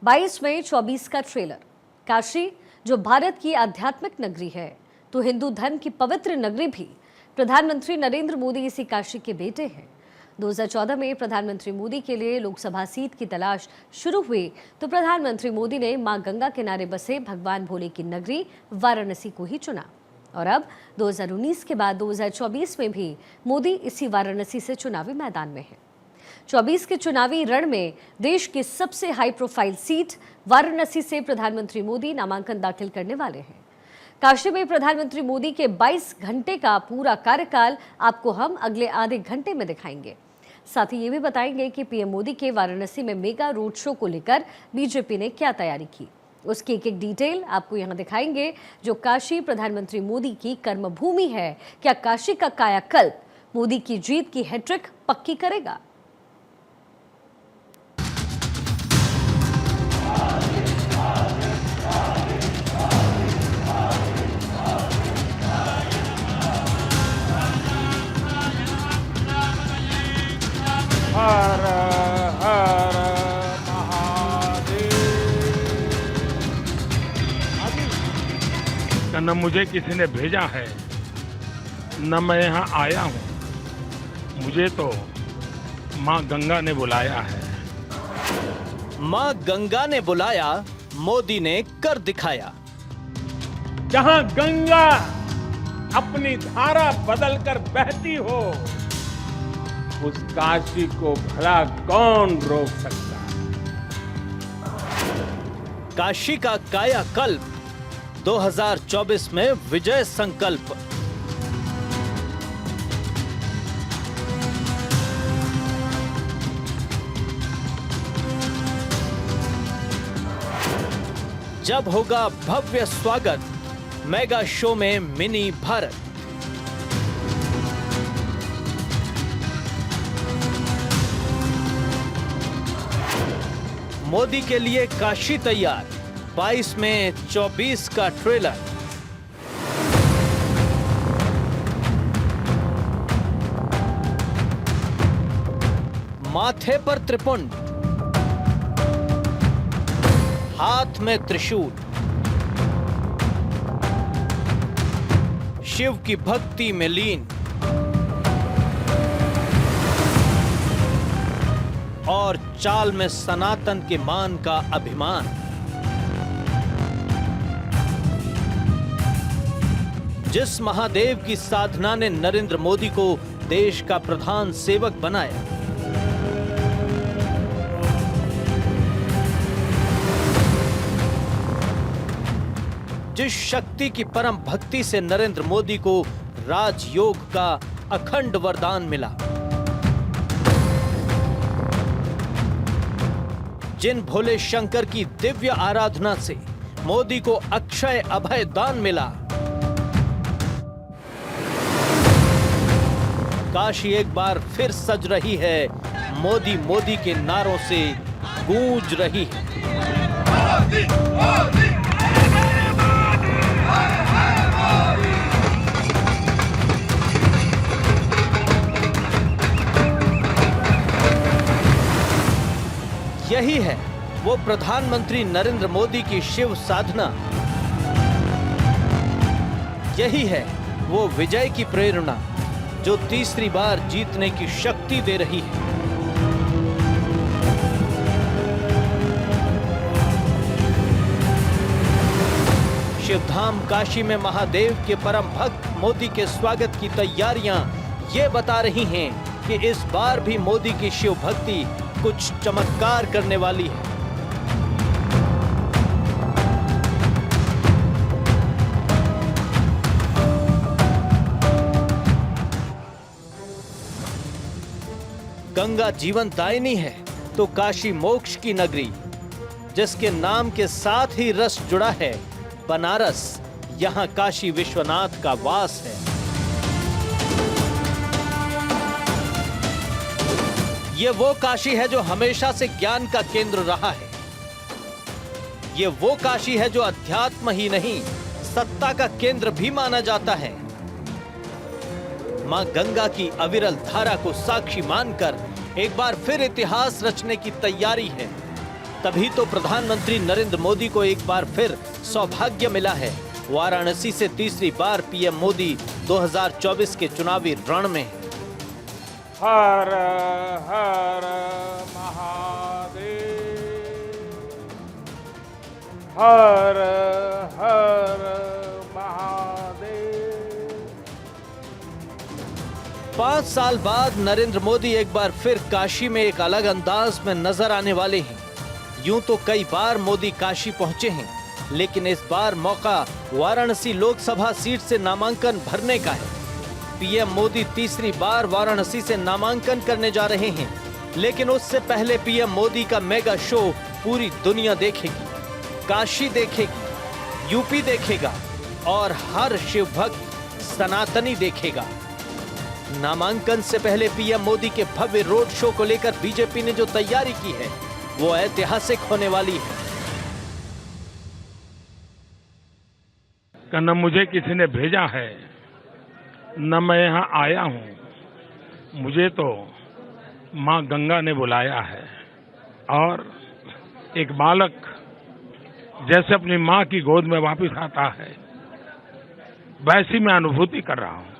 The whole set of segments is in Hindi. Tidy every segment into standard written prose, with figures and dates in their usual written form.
22 मई 24 का ट्रेलर। काशी जो भारत की आध्यात्मिक नगरी है तो हिंदू धर्म की पवित्र नगरी भी। प्रधानमंत्री नरेंद्र मोदी इसी काशी के बेटे हैं। 2014 में प्रधानमंत्री मोदी के लिए लोकसभा सीट की तलाश शुरू हुई तो प्रधानमंत्री मोदी ने मां गंगा किनारे बसे भगवान भोले की नगरी वाराणसी को ही चुना। और अब 2019 के बाद 2024 में भी मोदी इसी वाराणसी से चुनावी मैदान में हैं। 24 के चुनावी रण में देश की सबसे हाई प्रोफाइल सीट वाराणसी से प्रधानमंत्री मोदी नामांकन दाखिल करने वाले हैं। काशी में प्रधानमंत्री मोदी के 22 घंटे का पूरा कार्यकाल आपको हम अगले आधे घंटे में दिखाएंगे। साथ ही ये भी बताएंगे कि पीएम मोदी के वाराणसी में मेगा रोड शो को लेकर बीजेपी ने क्या तैयारी की। उसकी एक डिटेल आपको यहाँ दिखाएंगे। जो काशी प्रधानमंत्री मोदी की कर्मभूमि है, क्या काशी का कायाकल्प मोदी की जीत की हैट्रिक पक्की करेगा? हर हर महादेव। न मुझे किसी ने भेजा है, न मैं यहाँ आया हूँ। मुझे तो माँ गंगा ने बुलाया है। माँ गंगा ने बुलाया, मोदी ने कर दिखाया। जहाँ गंगा अपनी धारा बदलकर बहती हो, उस काशी को भला कौन रोक सकता है? काशी का कायाकल्प 2024 में विजय संकल्प। जब होगा भव्य स्वागत मेगा शो में मिनी भारत। मोदी के लिए काशी तैयार, 22 में 24 का ट्रेलर। माथे पर त्रिपुंड, हाथ में त्रिशूल, शिव की भक्ति में लीन और चाल में सनातन के मान का अभिमान। जिस महादेव की साधना ने नरेंद्र मोदी को देश का प्रधान सेवक बनाया, जिस शक्ति की परम भक्ति से नरेंद्र मोदी को राजयोग का अखंड वरदान मिला, जिन भोले शंकर की दिव्य आराधना से मोदी को अक्षय अभय दान मिला, काशी एक बार फिर सज रही है, मोदी मोदी के नारों से गूंज रही है। मोदी, मोदी। यही है वो प्रधानमंत्री नरेंद्र मोदी की शिव साधना, यही है वो विजय की प्रेरणा जो तीसरी बार जीतने की शक्ति दे रही है। शिवधाम काशी में महादेव के परम भक्त मोदी के स्वागत की तैयारियां ये बता रही हैं कि इस बार भी मोदी की शिव भक्ति कुछ चमत्कार करने वाली है। गंगा जीवन दायिनी है तो काशी मोक्ष की नगरी, जिसके नाम के साथ ही रस जुड़ा है बनारस, यहाँ काशी विश्वनाथ का वास है। ये वो काशी है जो हमेशा से ज्ञान का केंद्र रहा है। ये वो काशी है जो अध्यात्म ही नहीं सत्ता का केंद्र भी माना जाता है। मां गंगा की अविरल धारा को साक्षी मानकर एक बार फिर इतिहास रचने की तैयारी है। तभी तो प्रधानमंत्री नरेंद्र मोदी को एक बार फिर सौभाग्य मिला है। वाराणसी से तीसरी बार पीएम मोदी 2024 के चुनावी रण में। हर हर महादेव, हर हर महादेव। 5 साल बाद नरेंद्र मोदी एक बार फिर काशी में एक अलग अंदाज में नजर आने वाले हैं। यूं तो कई बार मोदी काशी पहुंचे हैं, लेकिन इस बार मौका वाराणसी लोकसभा सीट से नामांकन भरने का है। पीएम मोदी तीसरी बार वाराणसी से नामांकन करने जा रहे हैं, लेकिन उससे पहले पीएम मोदी का मेगा शो पूरी दुनिया देखेगी, काशी देखेगी, यूपी देखेगा और हर शिव भक्त सनातनी देखेगा। नामांकन से पहले पीएम मोदी के भव्य रोड शो को लेकर बीजेपी ने जो तैयारी की है वो ऐतिहासिक होने वाली है। न मुझे किसी ने भेजा है, न मैं यहाँ आया हूँ, मुझे तो माँ गंगा ने बुलाया है। और एक बालक जैसे अपनी माँ की गोद में वापस आता है, वैसी मैं अनुभूति कर रहा हूँ।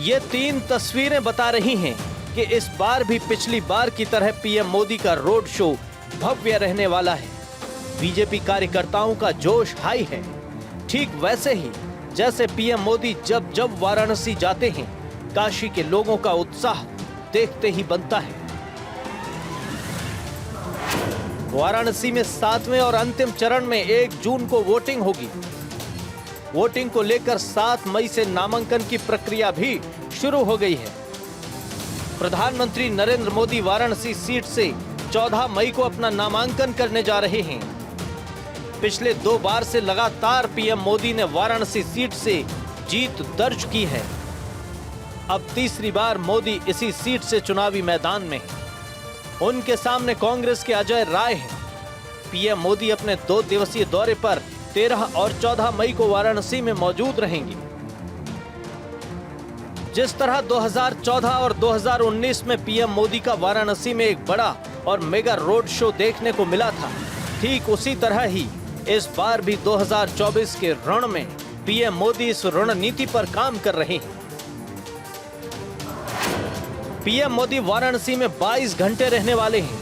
ये 3 तस्वीरें बता रही हैं कि इस बार भी पिछली बार की तरह पीएम मोदी का रोड शो भव्य रहने वाला है। बीजेपी कार्यकर्ताओं का जोश हाई है, ठीक वैसे ही जैसे पीएम मोदी जब जब वाराणसी जाते हैं, काशी के लोगों का उत्साह देखते ही बनता है। वाराणसी में 7वें और अंतिम चरण में 1 जून को वोटिंग होगी। वोटिंग को लेकर 7 मई से नामांकन की प्रक्रिया भी शुरू हो गई है। प्रधानमंत्री नरेंद्र मोदी वाराणसी सीट से 14 मई को अपना नामांकन करने जा रहे हैं। पिछले 2 बार से लगातार पीएम मोदी ने वाराणसी सीट से जीत दर्ज की है। अब तीसरी बार मोदी इसी सीट से चुनावी मैदान में हैं। उनके सामने कांग्रेस के अजय राय हैं। पीएम मोदी अपने 2 दिवसीय दौरे पर 13 और 14 मई को वाराणसी में मौजूद रहेंगे। जिस तरह 2014 और 2019 में पीएम मोदी का वाराणसी में एक बड़ा और मेगा रोड शो देखने को मिला था, ठीक उसी तरह ही इस बार भी 2024 के रण में पीएम मोदी इस रणनीति पर काम कर रहे हैं। पीएम मोदी वाराणसी में 22 घंटे रहने वाले हैं।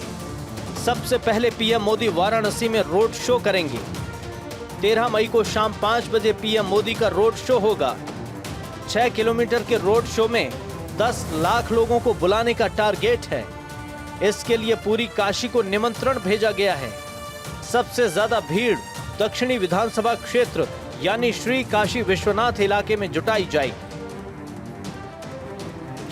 सबसे पहले पीएम मोदी वाराणसी में रोड शो करेंगे। 13 मई को शाम 5 बजे पीएम मोदी का रोड शो होगा। 6 किलोमीटर के रोड शो में 10 लाख लोगों को बुलाने का टारगेट है। इसके लिए पूरी काशी को निमंत्रण भेजा गया है। सबसे ज्यादा भीड़ दक्षिणी विधानसभा क्षेत्र यानी श्री काशी विश्वनाथ इलाके में जुटाई जाएगी।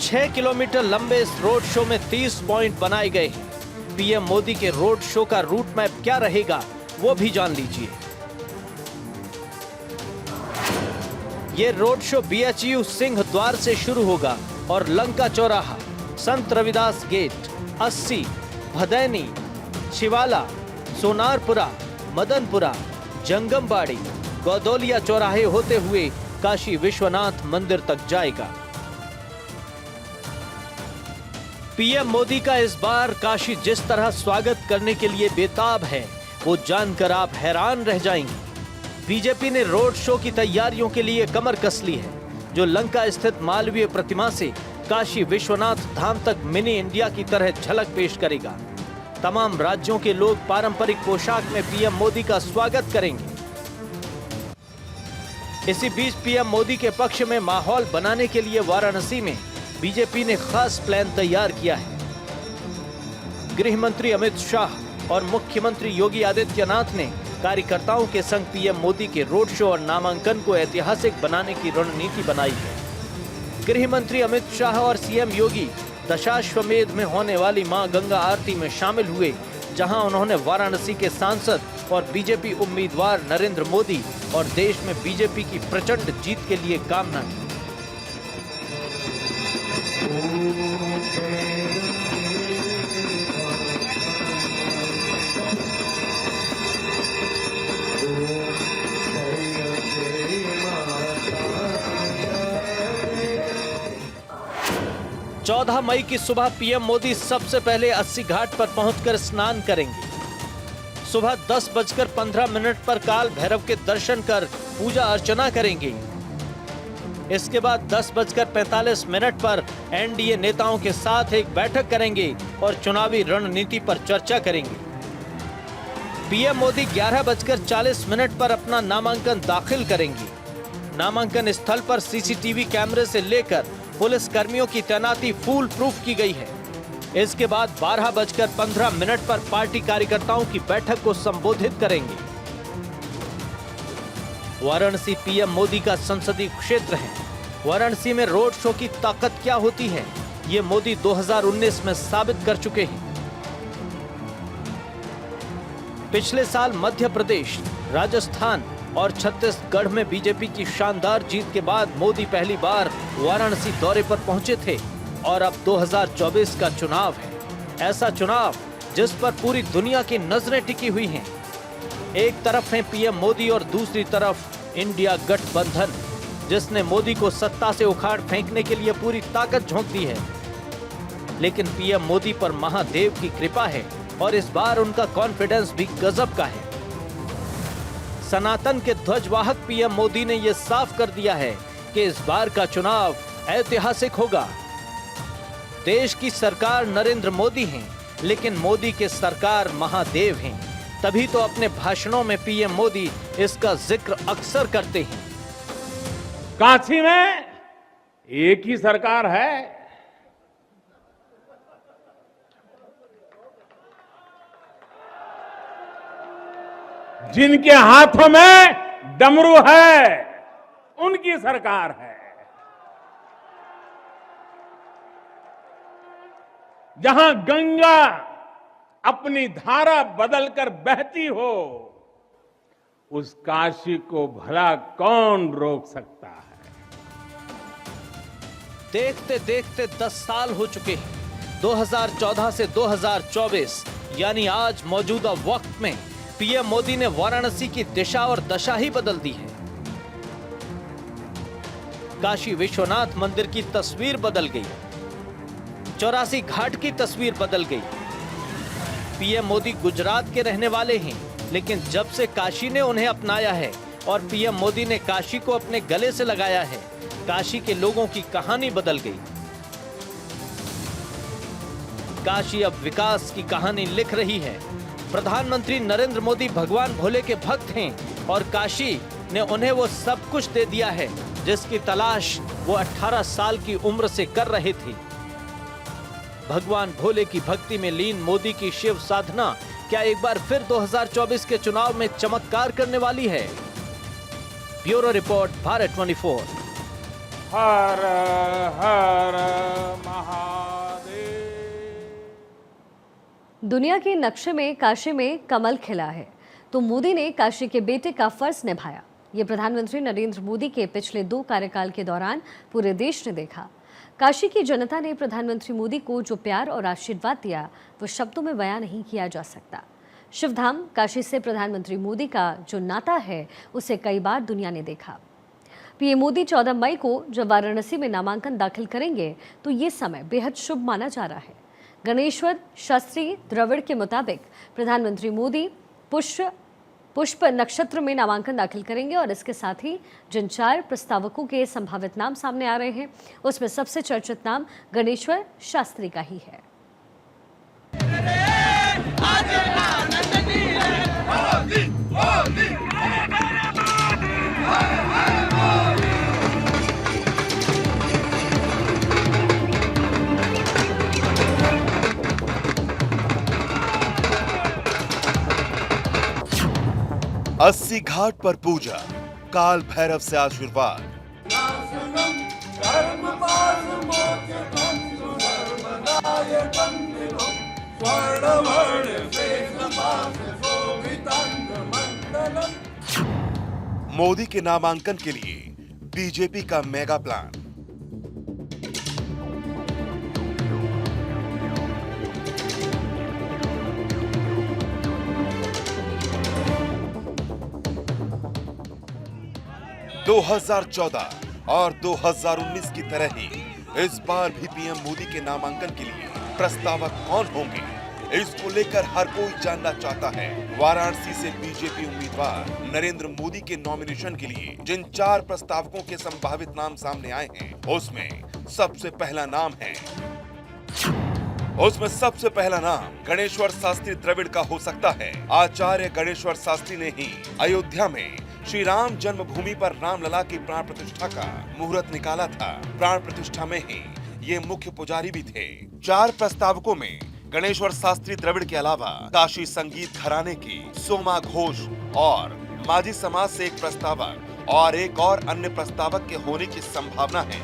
6 किलोमीटर लंबे इस रोड शो में 30 पॉइंट बनाए गए हैं। पीएम मोदी के रोड शो का रूट मैप क्या रहेगा वो भी जान लीजिए। ये रोड शो BHU सिंह द्वार से शुरू होगा और लंका चौराहा, संत रविदास गेट, 80, भदैनी, शिवाला, सोनारपुरा, मदनपुरा, जंगमबाड़ी, गौदौलिया चौराहे होते हुए काशी विश्वनाथ मंदिर तक जाएगा। पीएम मोदी का इस बार काशी जिस तरह स्वागत करने के लिए बेताब है, वो जानकर आप हैरान रह जाएंगे। बीजेपी ने रोड शो की तैयारियों के लिए कमर कस ली है, जो लंका स्थित मालवीय प्रतिमा से काशी विश्वनाथ धाम तक मिनी इंडिया की तरह झलक पेश करेगा। तमाम राज्यों के लोग पारंपरिक पोशाक में पीएम मोदी का स्वागत करेंगे। इसी बीच पीएम मोदी के पक्ष में माहौल बनाने के लिए वाराणसी में बीजेपी ने खास प्लान तैयार किया है। गृह मंत्री अमित शाह और मुख्यमंत्री योगी आदित्यनाथ ने कार्यकर्ताओं के संग पीएम मोदी के रोड शो और नामांकन को ऐतिहासिक बनाने की रणनीति बनाई है। गृह मंत्री अमित शाह और सीएम योगी दशाश्वमेध में होने वाली मां गंगा आरती में शामिल हुए, जहां उन्होंने वाराणसी के सांसद और बीजेपी उम्मीदवार नरेंद्र मोदी और देश में बीजेपी की प्रचंड जीत के लिए कामना की। चौदह मई की सुबह पीएम मोदी सबसे पहले 80 घाट पर पहुंचकर स्नान करेंगे। सुबह 10:15 पर काल भैरव के दर्शन कर पूजा अर्चना करेंगे। इसके बाद 10:45 पर एनडीए नेताओं के साथ एक बैठक करेंगे और चुनावी रणनीति पर चर्चा करेंगे। पीएम मोदी 11:40 पर अपना नामांकन दाखिल करेंगे। नामांकन स्थल पर सीसीटीवी कैमरे से लेकर पुलिस कर्मियों की तैनाती फूल प्रूफ की गई है। इसके बाद 12:15 पर पार्टी कार्यकर्ताओं की बैठक को संबोधित करेंगे। वाराणसी पीएम मोदी का संसदीय क्षेत्र है। वाराणसी में रोड शो की ताकत क्या होती है, ये मोदी 2019 में साबित कर चुके हैं। पिछले साल मध्य प्रदेश, राजस्थान और छत्तीसगढ़ में बीजेपी की शानदार जीत के बाद मोदी पहली बार वाराणसी दौरे पर पहुंचे थे और अब 2024 का चुनाव है। ऐसा चुनाव जिस पर पूरी दुनिया की नजरें टिकी हुई हैं। एक तरफ है पीएम मोदी और दूसरी तरफ इंडिया गठबंधन, जिसने मोदी को सत्ता से उखाड़ फेंकने के लिए पूरी ताकत झोंक दी है। लेकिन पीएम मोदी पर महादेव की कृपा है और इस बार उनका कॉन्फिडेंस भी गजब का है। सनातन के ध्वजवाहक पीएम मोदी ने यह साफ कर दिया है कि इस बार का चुनाव ऐतिहासिक होगा। देश की सरकार नरेंद्र मोदी है, लेकिन मोदी के सरकार महादेव हैं। तभी तो अपने भाषणों में पीएम मोदी इसका जिक्र अक्सर करते हैं। काशी में एक ही सरकार है, जिनके हाथों में डमरू है, उनकी सरकार है। जहां गंगा अपनी धारा बदलकर बहती हो, उस काशी को भला कौन रोक सकता है। देखते देखते 10 साल हो चुके हैं। 2014 से 2024 यानी आज मौजूदा वक्त में पीएम मोदी ने वाराणसी की दिशा और दशा ही बदल दी है। काशी विश्वनाथ मंदिर की तस्वीर बदल गई, 84 घाट की तस्वीर बदल गई। पीएम मोदी गुजरात के रहने वाले हैं, लेकिन जब से काशी ने उन्हें अपनाया है और पीएम मोदी ने काशी को अपने गले से लगाया है, काशी के लोगों की कहानी बदल गई। काशी अब विकास की कहानी लिख रही है। प्रधानमंत्री नरेंद्र मोदी भगवान भोले के भक्त हैं और काशी ने उन्हें वो सब कुछ दे दिया है जिसकी तलाश वो 18 साल की उम्र से कर रहे थे। भगवान भोले की भक्ति में लीन मोदी की शिव साधना क्या एक बार फिर 2024 के चुनाव में चमत्कार करने वाली है? Bureau report, Bharat 24। हर हर महादेव। दुनिया के नक्शे में काशी में कमल खिला है, तो मोदी ने काशी के बेटे का फर्ज निभाया। ये प्रधानमंत्री नरेंद्र मोदी के पिछले 2 कार्यकाल के दौरान पूरे देश ने देखा। काशी की जनता ने प्रधानमंत्री मोदी को जो प्यार और आशीर्वाद दिया, वो शब्दों में बयां नहीं किया जा सकता। शिवधाम काशी से प्रधानमंत्री मोदी का जो नाता है, उसे कई बार दुनिया ने देखा। पीएम मोदी 14 मई को जब वाराणसी में नामांकन दाखिल करेंगे, तो ये समय बेहद शुभ माना जा रहा है। गणेश्वर शास्त्री द्रविड़ के मुताबिक प्रधानमंत्री मोदी पुष्प नक्षत्र में नामांकन दाखिल करेंगे और इसके साथ ही जिन 4 प्रस्तावकों के संभावित नाम सामने आ रहे हैं, उसमें सबसे चर्चित नाम गणेश्वर शास्त्री का ही है। अस्सी घाट पर पूजा, काल भैरव से आशीर्वाद। मोदी के नामांकन के लिए बीजेपी का मेगा प्लान। – 2014 और 2019 की तरह ही इस बार भी पीएम मोदी के नामांकन के लिए प्रस्तावक कौन होंगे, इसको लेकर हर कोई जानना चाहता है। वाराणसी से बीजेपी उम्मीदवार नरेंद्र मोदी के नॉमिनेशन के लिए जिन 4 प्रस्तावकों के संभावित नाम सामने आए हैं, उसमें सबसे पहला नाम गणेश्वर शास्त्री द्रविड़ का हो सकता है। आचार्य गणेश्वर शास्त्री ने ही अयोध्या में श्री राम जन्मभूमि पर रामलला की प्राण प्रतिष्ठा का मुहूर्त निकाला था। प्राण प्रतिष्ठा में ही ये मुख्य पुजारी भी थे। 4 प्रस्तावकों में गणेश्वर शास्त्री द्रविड़ के अलावा काशी संगीत घराने की सोमा घोष और माझी समाज से एक प्रस्तावक और एक और अन्य प्रस्तावक के होने की संभावना है।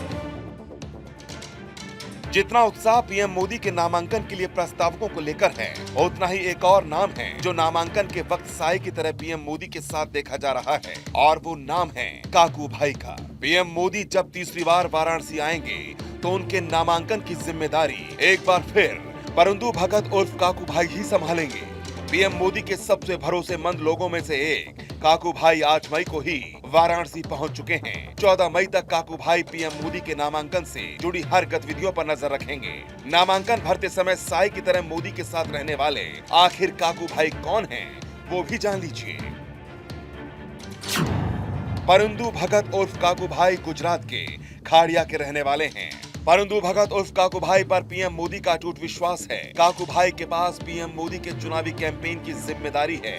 जितना उत्साह पीएम मोदी के नामांकन के लिए प्रस्तावकों को लेकर है, उतना ही एक और नाम है जो नामांकन के वक्त साए की तरह पीएम मोदी के साथ देखा जा रहा है, और वो नाम है काकू भाई का। पीएम मोदी जब तीसरी बार वाराणसी आएंगे तो उनके नामांकन की जिम्मेदारी एक बार फिर परंदू भगत उर्फ काकू भाई ही संभालेंगे। पीएम मोदी के सबसे भरोसेमंद लोगों में से एक काकू भाई 8 मई को ही वाराणसी पहुंच चुके हैं। 14 मई तक काकू भाई पीएम मोदी के नामांकन से जुड़ी हर गतिविधियों पर नजर रखेंगे। नामांकन भरते समय साई की तरह मोदी के साथ रहने वाले आखिर काकू भाई कौन हैं, वो भी जान लीजिए। परंदू भगत उर्फ काकू भाई गुजरात के खाड़िया के रहने वाले हैं। परंतु भगत उर्फ काकू भाई पर पीएम मोदी का अटूट विश्वास है। काकू भाई के पास पीएम मोदी के चुनावी कैंपेन की जिम्मेदारी है।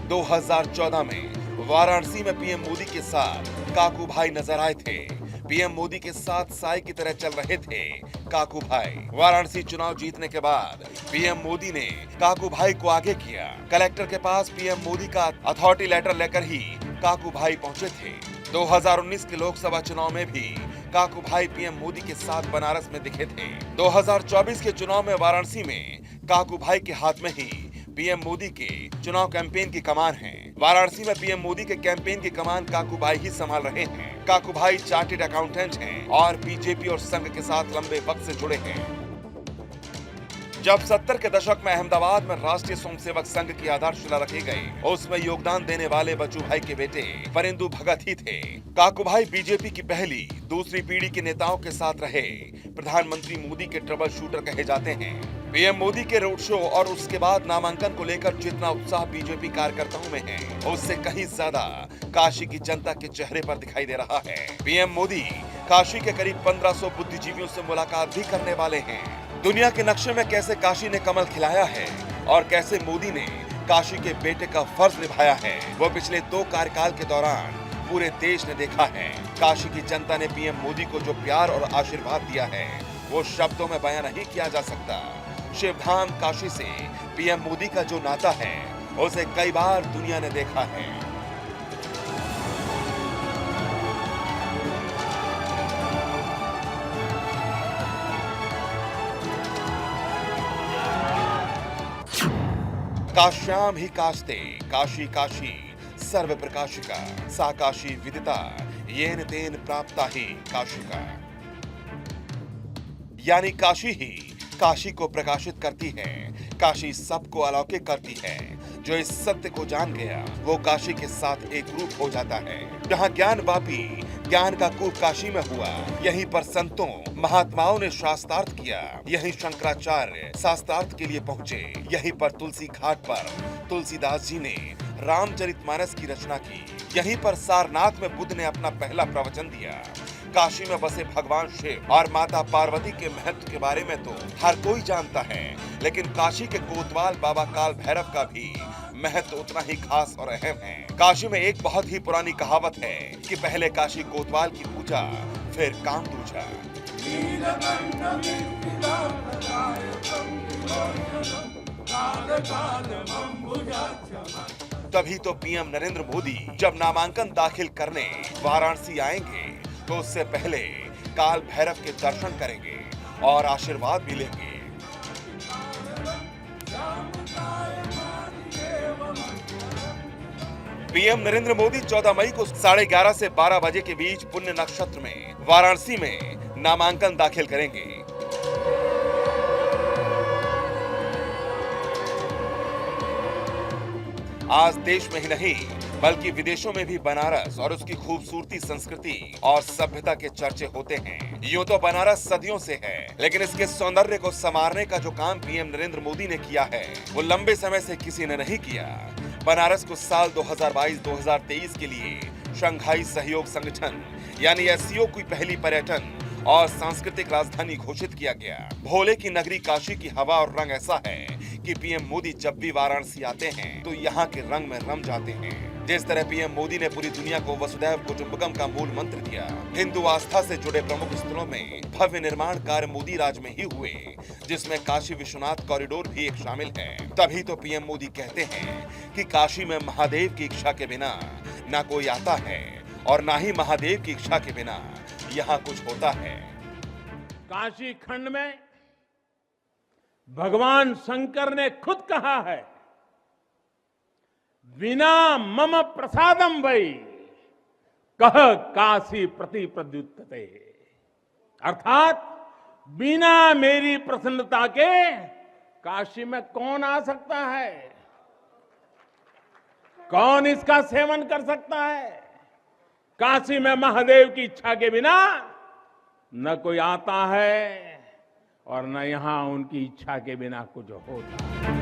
2014 में वाराणसी में पीएम मोदी के साथ काकू भाई नजर आए थे। पीएम मोदी के साथ साई की तरह चल रहे थे काकू भाई। वाराणसी चुनाव जीतने के बाद पीएम मोदी ने काकू भाई को आगे किया। कलेक्टर के पास पीएम मोदी का अथॉरिटी लेटर लेकर ही काकू भाई पहुंचे थे। 2019 के लोकसभा चुनाव में भी काकू भाई पीएम मोदी के साथ बनारस में दिखे थे। 2024 के चुनाव में वाराणसी में काकू भाई के हाथ में ही पीएम मोदी के चुनाव कैंपेन की कमान है। वाराणसी में पीएम मोदी के कैंपेन की कमान काकू भाई ही संभाल रहे हैं। काकू भाई चार्टर्ड अकाउंटेंट हैं और बीजेपी और संघ के साथ लंबे वक्त से जुड़े हैं। जब 70 के दशक में अहमदाबाद में राष्ट्रीय स्वयंसेवक संघ की आधारशिला रखी गई, उसमें योगदान देने वाले बच्चू भाई के बेटे परिंदु भगत ही थे। काकू भाई बीजेपी की पहली दूसरी पीढ़ी के नेताओं के साथ रहे प्रधानमंत्री मोदी के ट्रबल शूटर कहे जाते हैं। पीएम मोदी के रोड शो और उसके बाद नामांकन को लेकर जितना उत्साह बीजेपी कार्यकर्ताओं में है, उससे कहीं ज्यादा काशी की जनता के चेहरे पर दिखाई दे रहा है। पीएम मोदी काशी के करीब 1500 बुद्धिजीवियों से मुलाकात भी करने वाले हैं। दुनिया के नक्शे में कैसे काशी ने कमल खिलाया है और कैसे मोदी ने काशी के बेटे का फर्ज निभाया है, वो पिछले 2 कार्यकाल के दौरान पूरे देश ने देखा है। काशी की जनता ने पीएम मोदी को जो प्यार और आशीर्वाद दिया है, वो शब्दों में बयां नहीं किया जा सकता। शिवधाम काशी से पीएम मोदी का जो नाता है, उसे कई बार दुनिया ने देखा है। काश्याम ही कास्ते काशी काशी सर्व प्रकाशिका सा काशी विदिता येन तेन प्राप्ता ही काशिका। यानी काशी ही काशी को प्रकाशित करती है। काशी सबको अलौकिक करती है। जो इस सत्य को जान गया, वो काशी के साथ एक रूप हो जाता है। जहाँ ज्ञान वापी ज्ञान का कूप काशी में हुआ, यहीं पर संतों महात्माओं ने शास्त्रार्थ किया। यहीं शंकराचार्य शास्त्रार्थ के लिए पहुँचे। यहीं पर तुलसी घाट पर तुलसीदास जी ने रामचरितमानस की रचना की। यहीं पर सारनाथ में बुद्ध ने अपना पहला प्रवचन दिया। काशी में बसे भगवान शिव और माता पार्वती के महत्व के बारे में तो हर कोई जानता है, लेकिन काशी के कोतवाल बाबा काल भैरव का भी महत्व उतना ही खास और अहम है। काशी में एक बहुत ही पुरानी कहावत है कि पहले काशी कोतवाल की पूजा, फिर काम दूजा। तभी तो पीएम नरेंद्र मोदी जब नामांकन दाखिल करने वाराणसी आएंगे, तो उससे पहले काल भैरव के दर्शन करेंगे और आशीर्वाद भी लेंगे। पीएम नरेंद्र मोदी 14 मई को 11:30 से 12 बजे के बीच पुण्य नक्षत्र में वाराणसी में नामांकन दाखिल करेंगे। आज देश में ही नहीं, बल्कि विदेशों में भी बनारस और उसकी खूबसूरती, संस्कृति और सभ्यता के चर्चे होते हैं। यूं तो बनारस सदियों से है, लेकिन इसके सौंदर्य को संवारने का जो काम पीएम नरेंद्र मोदी ने किया है, वो लंबे समय से किसी ने नहीं किया। बनारस को साल 2022-2023 के लिए शंघाई सहयोग संगठन यानी एससीओ की पहली पर्यटन और सांस्कृतिक राजधानी घोषित किया गया। भोले की नगरी काशी की हवा और रंग ऐसा है कि पीएम मोदी जब भी वाराणसी आते हैं तो यहाँ के रंग में रम जाते हैं। जिस तरह पीएम मोदी ने पूरी दुनिया को वसुधैव कुटुंबकम का मूल मंत्र दिया, हिंदू आस्था से जुड़े प्रमुख स्थलों में भव्य निर्माण कार्य मोदी राज में ही हुए, जिसमें काशी विश्वनाथ कॉरिडोर भी एक शामिल है। तभी तो पीएम मोदी कहते हैं कि काशी में महादेव की इच्छा के बिना ना कोई आता है और ना ही महादेव की इच्छा के बिना यहाँ कुछ होता है। काशी खंड में भगवान शंकर ने खुद कहा है, बिना मम प्रसादम वै कह काशी प्रति प्रद्युत्ते, अर्थात बिना मेरी प्रसन्नता के काशी में कौन आ सकता है, कौन इसका सेवन कर सकता है। काशी में महादेव की इच्छा के बिना न कोई आता है और न यहां उनकी इच्छा के बिना कुछ होता है।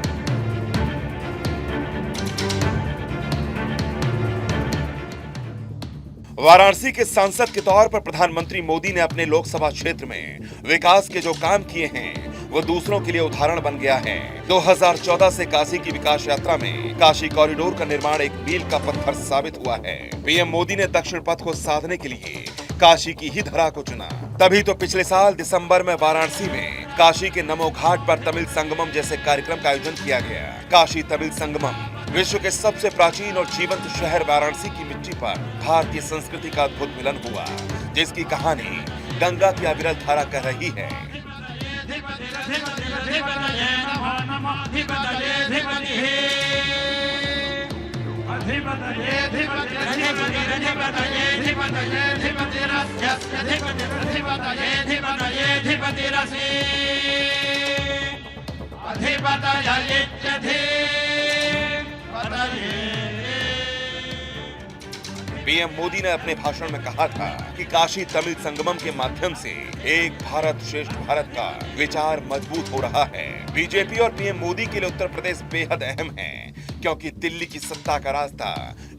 वाराणसी के सांसद के तौर पर प्रधानमंत्री मोदी ने अपने लोकसभा क्षेत्र में विकास के जो काम किए हैं वो दूसरों के लिए उदाहरण बन गया है। 2014 से काशी की विकास यात्रा में काशी कॉरिडोर का निर्माण एक मील का पत्थर साबित हुआ है। पीएम मोदी ने दक्षिण पथ को साधने के लिए काशी की ही धरा को चुना। तभी तो पिछले साल दिसंबर में वाराणसी में काशी के नमो घाट पर तमिल संगमम जैसे कार्यक्रम का आयोजन किया गया। काशी तमिल संगमम विश्व के सबसे प्राचीन और जीवंत शहर वाराणसी की मिट्टी पर भारतीय संस्कृति का अद्भुत मिलन हुआ, जिसकी कहानी गंगा की अविरल धारा कह रही है। पीएम मोदी ने अपने भाषण में कहा था कि काशी तमिल संगमम के माध्यम से एक भारत श्रेष्ठ भारत का विचार मजबूत हो रहा है। बीजेपी और पीएम मोदी के लिए उत्तर प्रदेश बेहद अहम है, क्योंकि दिल्ली की सत्ता का रास्ता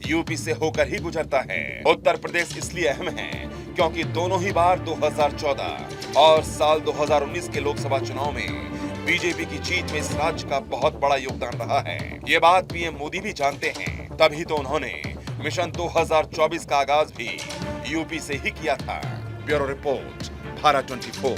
यूपी से होकर ही गुजरता है। उत्तर प्रदेश इसलिए अहम है क्योंकि दोनों ही बार 2014 और साल 2019 के लोकसभा चुनाव में बीजेपी की जीत में इस राज्य का बहुत बड़ा योगदान रहा है। ये बात पीएम मोदी भी जानते हैं, तभी तो उन्होंने मिशन 2024 का आगाज भी यूपी से ही किया था। Bureau report, Bharat 24।